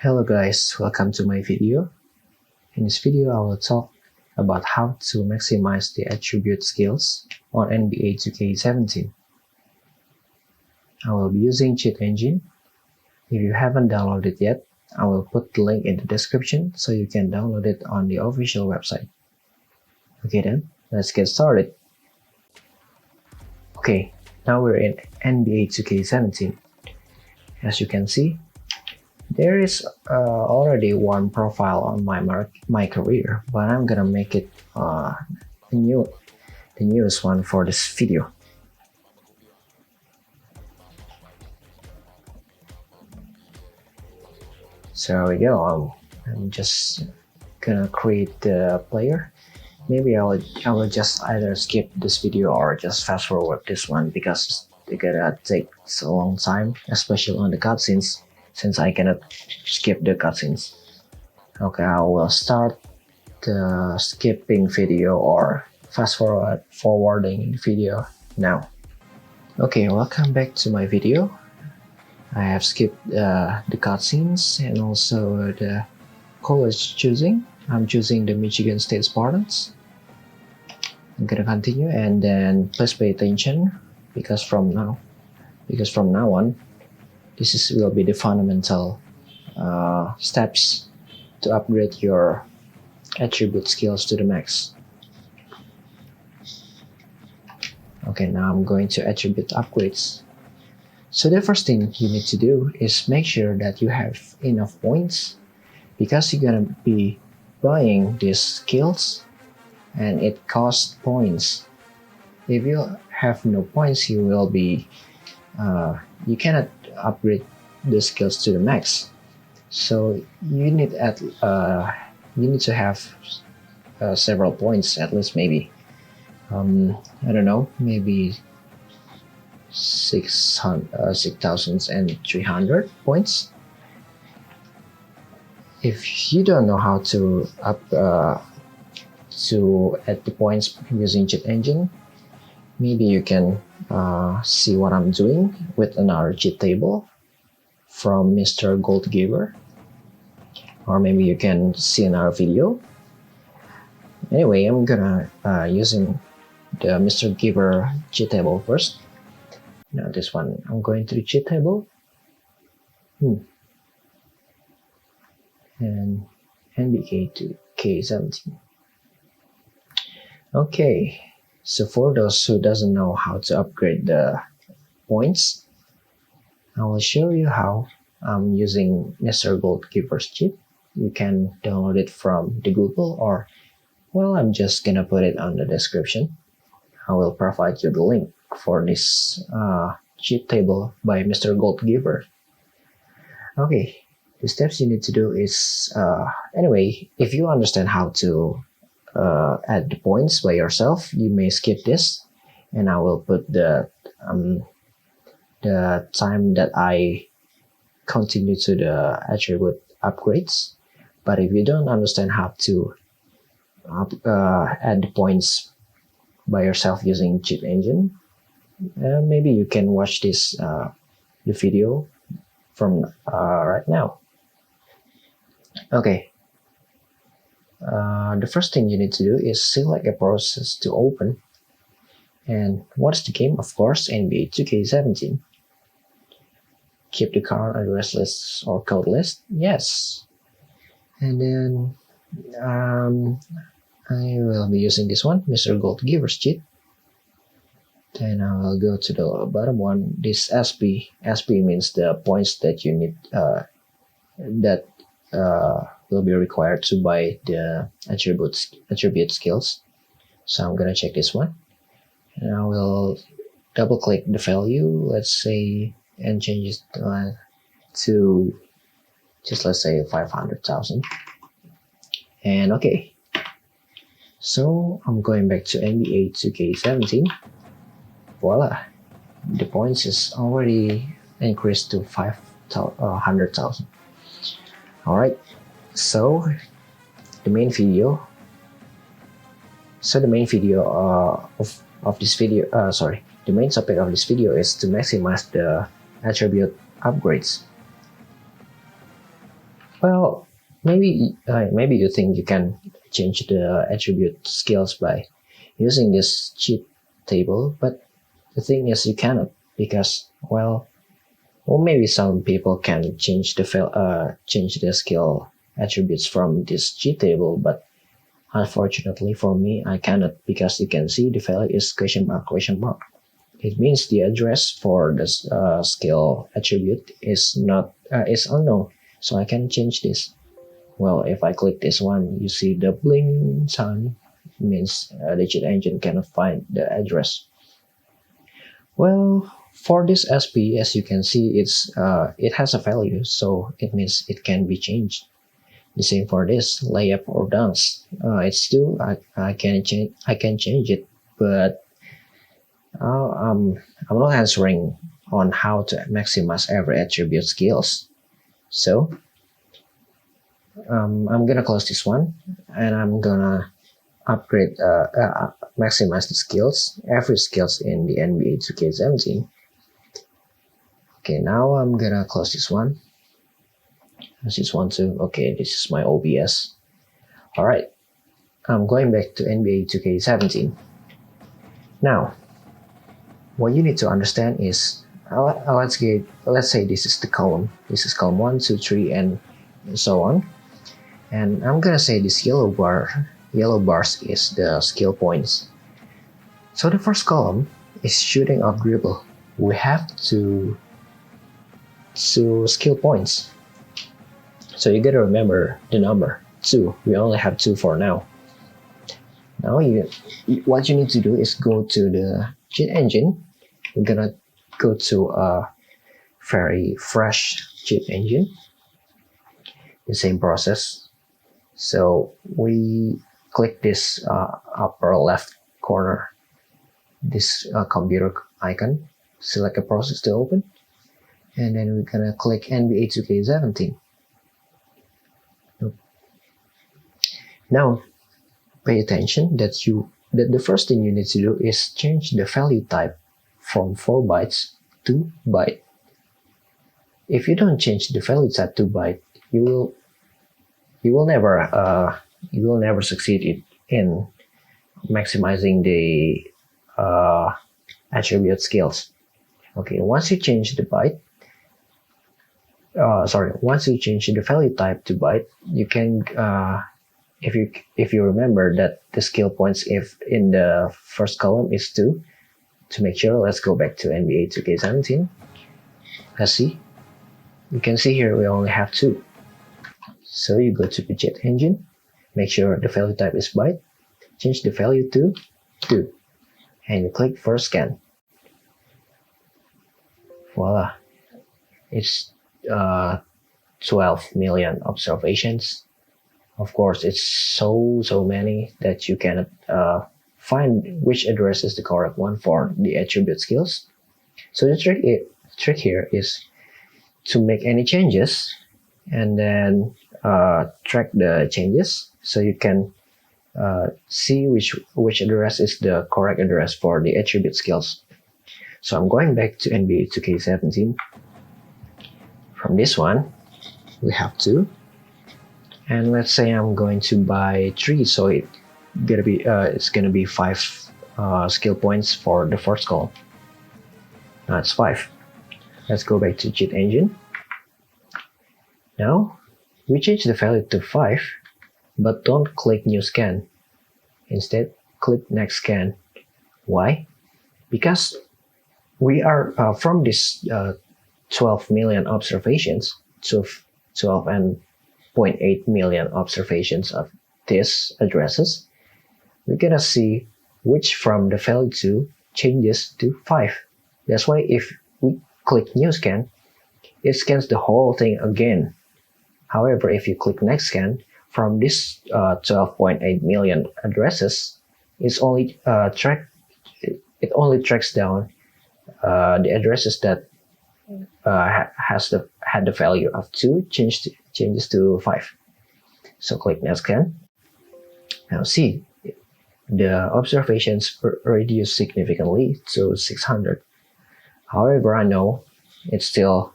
Hello guys, welcome to my video. In this video, I will talk about how to maximize the attribute skills on NBA 2K17. I will be using Cheat Engine. If you haven't downloaded it yet, I will put the link in the description so you can download it on the official website. Okay then, let's get started. Okay, now we're in NBA 2K17. As you can see, there is already one profile on my career, but I'm gonna make it the newest one for this video. So here we go. I'm just gonna create the player. Maybe I will just either skip this video or just fast forward this one because it's gonna take a long time, especially on the cutscenes, since I cannot skip the cutscenes. Okay, I will start the skipping video or fast forwarding video now. Okay, welcome back to my video. I have skipped the cutscenes and also the college choosing. I'm choosing the Michigan State Spartans. I'm gonna continue, and then please pay attention because from now on, this will be the fundamental steps to upgrade your attribute skills to the max. Okay, now I'm going to attribute upgrades. So the first thing you need to do is make sure that you have enough points, because you're gonna be buying these skills and it costs points. If you have no points, you will be you cannot upgrade the skills to the max. So you need to have several points, at least maybe I don't know, maybe 6,300 points. If you don't know how to add the points using Cheat Engine, maybe you can see what I'm doing with another cheat table from Mr. Gold Giver, or maybe you can see another video. Anyway, I'm gonna using the Mr. Giver cheat table first. Now this one, I'm going to the cheat table and NBA 2K17. Okay, so for those who doesn't know how to upgrade the points, I will show you how I'm using Mr. Gold Giver's cheat. You can download it from the Google, or well, I'm just gonna put it on the description. I will provide you the link for this cheat table by Mr. Gold Giver. Okay, the steps you need to do is anyway, if you understand how to add the points by yourself, you may skip this, and I will put the time that I continue to the attribute upgrades. But if you don't understand how to add the points by yourself using Cheat Engine, maybe you can watch this the video from right now. Okay. The first thing you need to do is select a process to open. And what's the game? Of course, NBA 2K17. Keep the current address list or code list? Yes. And then I will be using this one, Mr. Gold Giver's cheat. Then I will go to the bottom one, this SP. SP means the points that you need that will be required to buy the attribute skills. So I'm gonna check this one, and I will double click the value, let's say, and change it to just, let's say, 500,000. And okay, so I'm going back to NBA 2K17. Voila, the points is already increased to 500,000. All right, so the main video of this video, the main topic of this video is to maximize the attribute upgrades. Well, maybe you think you can change the attribute skills by using this cheat table, but the thing is you cannot because well maybe some people can change the skill attributes from this cheat table, but unfortunately for me I cannot because you can see the value is question mark question mark. It means the address for the skill attribute is unknown, so I can change this. Well, if I click this one, you see the bling sign means the cheat engine cannot find the address. Well, for this SP, as you can see, it has a value, so it means it can be changed. The same for this layup or dance. It's still I can change it, but I'm not answering on how to maximize every attribute skills. So I'm gonna close this one, and I'm gonna upgrade maximize the skills, every skills in the NBA 2K17. Okay, now I'm gonna close this one. I just want to, okay, this is my OBS. All right, I'm going back to NBA 2K17. Now, what you need to understand is, let's say this is the column. This is column 1, 2, 3, and so on. And I'm gonna say this yellow bars is the skill points. So the first column is shooting off dribble. We have to skill points. So you gotta remember the number 2. We only have 2 for now. Now what you need to do is go to the cheat engine. We're gonna go to a very fresh cheat engine. The same process. So we click this upper left corner, this computer icon, select a process to open, and then we're gonna click NBA 2K17. Now, pay attention that the first thing you need to do is change the value type from 4 bytes to byte. If you don't change the value type to byte, you will never succeed in maximizing the attribute skills. Okay, once you change the value type to byte, you can if you remember that the skill points if in the first column is 2. To make sure, let's go back to NBA 2K17. Let's see. You can see here we only have 2. So you go to the jet engine, make sure the value type is byte, change the value to 2, and you click first scan. Voila, it's 12 million observations. Of course, it's so many that you cannot find which address is the correct one for the attribute skills. So the trick here is to make any changes and then track the changes so you can see which address is the correct address for the attribute skills. So I'm going back to NBA 2K17. From this one, we have 2. And let's say I'm going to buy 3, so it's gonna be 5 skill points for the first column. Now it's 5. Let's go back to cheat engine. Now we change the value to 5, but don't click new scan. Instead, click next scan. Why? Because we are from this 12 million observations, so 12.8 million observations of these addresses, we're gonna see which from the value 2 changes to 5. That's why if we click new scan, it scans the whole thing again. However, if you click next scan, from this 12.8 million addresses, it only tracks down the addresses that had the value of 2 changes to 5. So click next scan. Now see, the observations reduce significantly to 600. However, I know it's still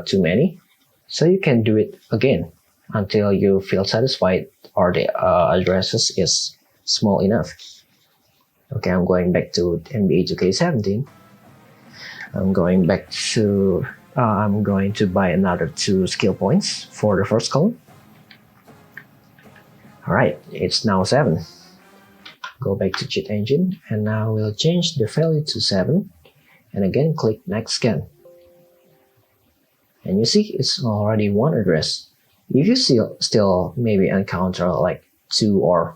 too many, so you can do it again. until you feel satisfied or the addresses is small enough. Okay, I'm going back to NBA 2K17. I'm going to buy another 2 skill points for the first column. Alright, it's now 7. Go back to cheat engine, and now we'll change the value to 7, and again click next scan. And you see it's already 1 address. If you still maybe encounter like 2 or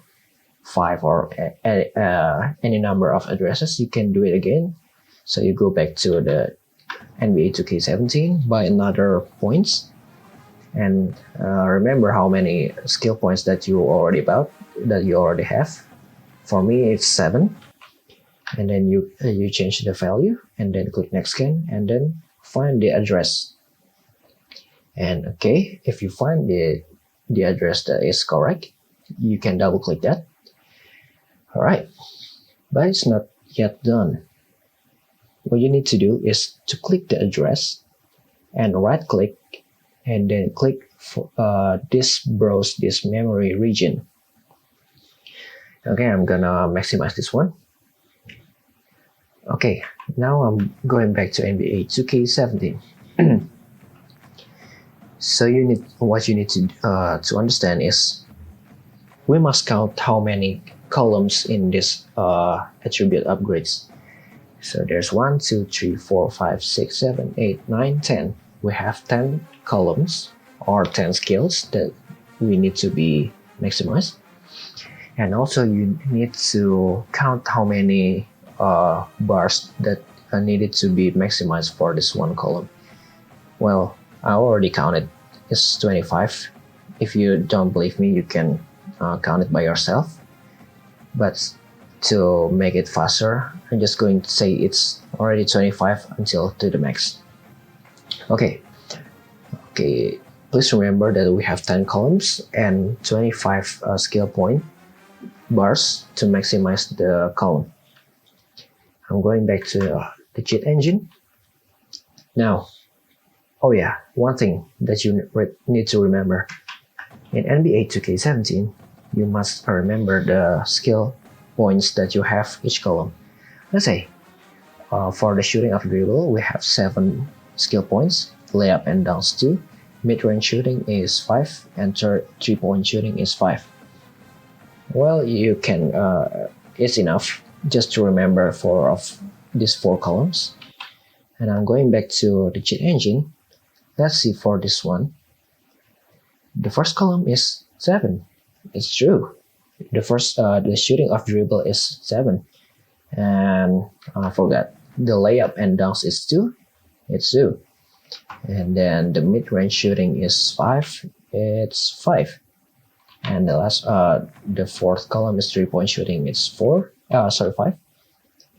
5 or any number of addresses, you can do it again. So you go back to the NBA 2K17, buy another points, and remember how many skill points that you already have. For me it's 7, and then you change the value and then click next scan and then find the address. And okay, if you find the address that is correct, you can double click that. Alright, but it's not yet done. What you need to do is to click the address and right click and then click browse this memory region. Okay, I'm gonna maximize this one. Okay, now I'm going back to NBA 2K17. So what you need to understand is we must count how many columns in this attribute upgrades. So there's 1, 2, 3, 4, 5, 6, 7, 8, 9, 10. We have 10 columns or 10 skills that we need to be maximized. And also you need to count how many bars that are needed to be maximized for this one column. Well, I already counted. It's 25. If you don't believe me, you can count it by yourself. But to make it faster, I'm just going to say it's already 25 until to the max. Okay, please remember that we have 10 columns and 25 skill point bars to maximize the column. I'm going back to the cheat engine. Now, oh yeah, one thing that you need to remember. In NBA 2K17, you must remember the skill points that you have each column. Let's say, for the shooting of dribble, we have 7 skill points, layup and dunks 2, mid-range shooting is 5, and 3-point shooting is 5. Well, you can, it's enough just to remember 4 of these 4 columns. And I'm going back to the cheat engine. Let's see for this one. The first column is 7. It's true. The shooting of dribble is 7. And I forgot. The layup and dunks is 2. It's 2. And then the mid-range shooting is 5. It's 5. And the fourth column is 3-point shooting. It's 5.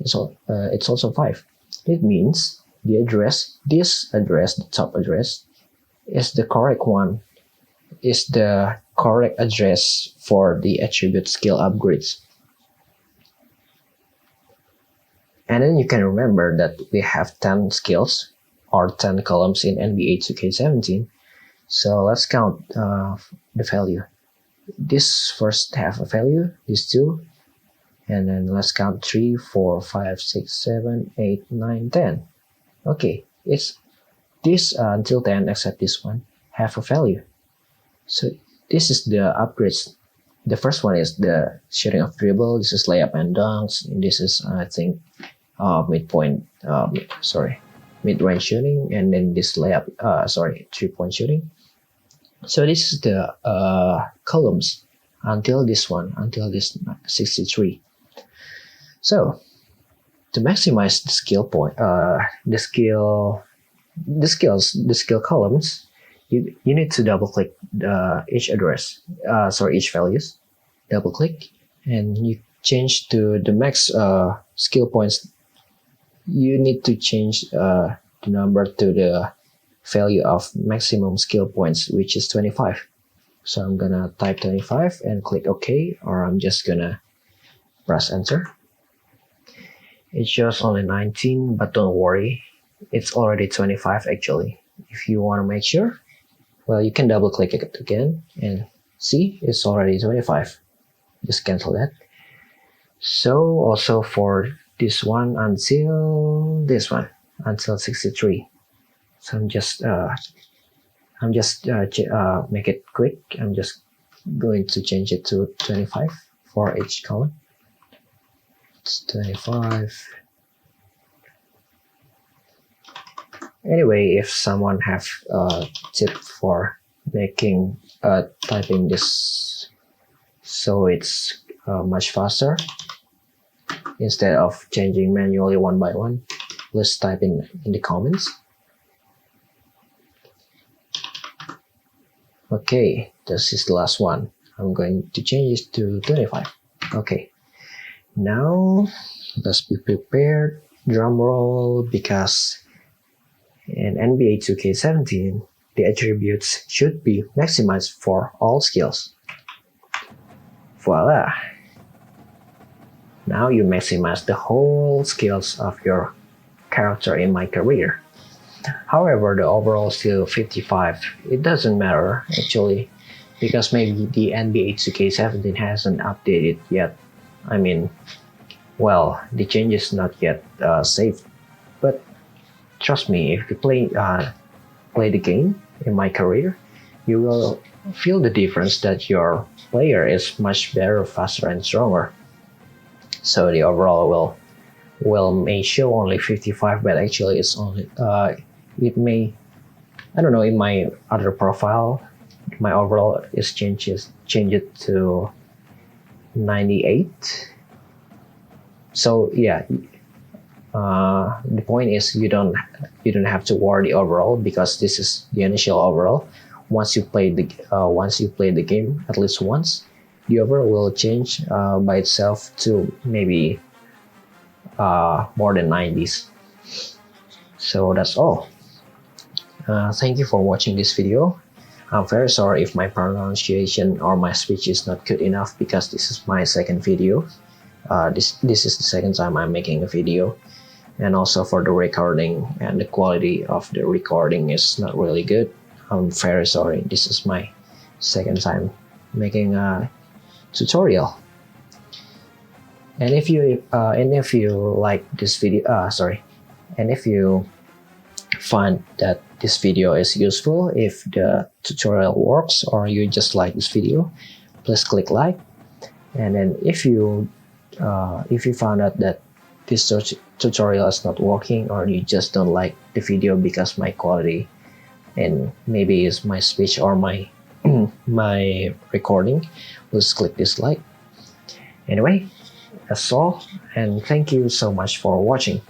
It's also 5. It means the top address, is the correct one, is the correct address for the attribute skill upgrades. And then you can remember that we have 10 skills or 10 columns in NBA 2K17. So let's count the value. This first have a value, these 2, and then let's count 3, 4, 5, 6, 7, 8, 9, 10. Okay, it's this until 10 except this one have a value. So this is the upgrades. The first one is the shooting of dribble. This is layup and dunks. And this is mid-range shooting, and then this 3-point shooting. So this is the columns until this 63. So to maximize the skill columns, you need to double click each values. Double click and you change to the max skill points. You need to change the number to the value of maximum skill points, which is 25. So I'm gonna type 25 and click OK, or I'm just gonna press enter. It shows only 19, but don't worry, it's already 25 actually. If you want to make sure, Well, you can double click it again and see it's already 25. Just cancel that. So also for this one until this one, until 63. So I'm just make it quick. I'm just going to change it to 25 for each column. It's 25. Anyway, if someone have a tip for making typing this so it's much faster instead of changing manually one by one, let's type in the comments. Okay, this is the last one. I'm going to change this to 25. Okay, now let's be prepared. Drum roll, because in NBA 2K17, the attributes should be maximized for all skills. Voila! Now you maximize the whole skills of your character in MyCareer. However, the overall is still 55. It doesn't matter actually, because maybe the NBA 2K17 hasn't updated yet. I mean, well, the change is not yet saved. But trust me, if you play the game in MyCareer, you will feel the difference that your player is much better, faster, and stronger. So the overall may show only 55, but actually it's only it may, I don't know, in my other profile, my overall is change it to 98. So yeah, the point is you don't have to worry the overall, because this is the initial overall. Once you play the game at least once, the overall will change by itself to maybe more than 90s. So that's all. Thank you for watching this video. I'm very sorry if my pronunciation or my speech is not good enough, because this is my second video. This is the second time I'm making a video, and also for the recording, and the quality of the recording is not really good. I'm very sorry. This is my second time making a tutorial. And if you like this video, and if you find that this video is useful, if the tutorial works, or you just like this video, please click like. And then if you found out that this tutorial is not working, or you just don't like the video because my quality and maybe it's my speech or my my recording, please click dislike. Anyway, that's all, and thank you so much for watching.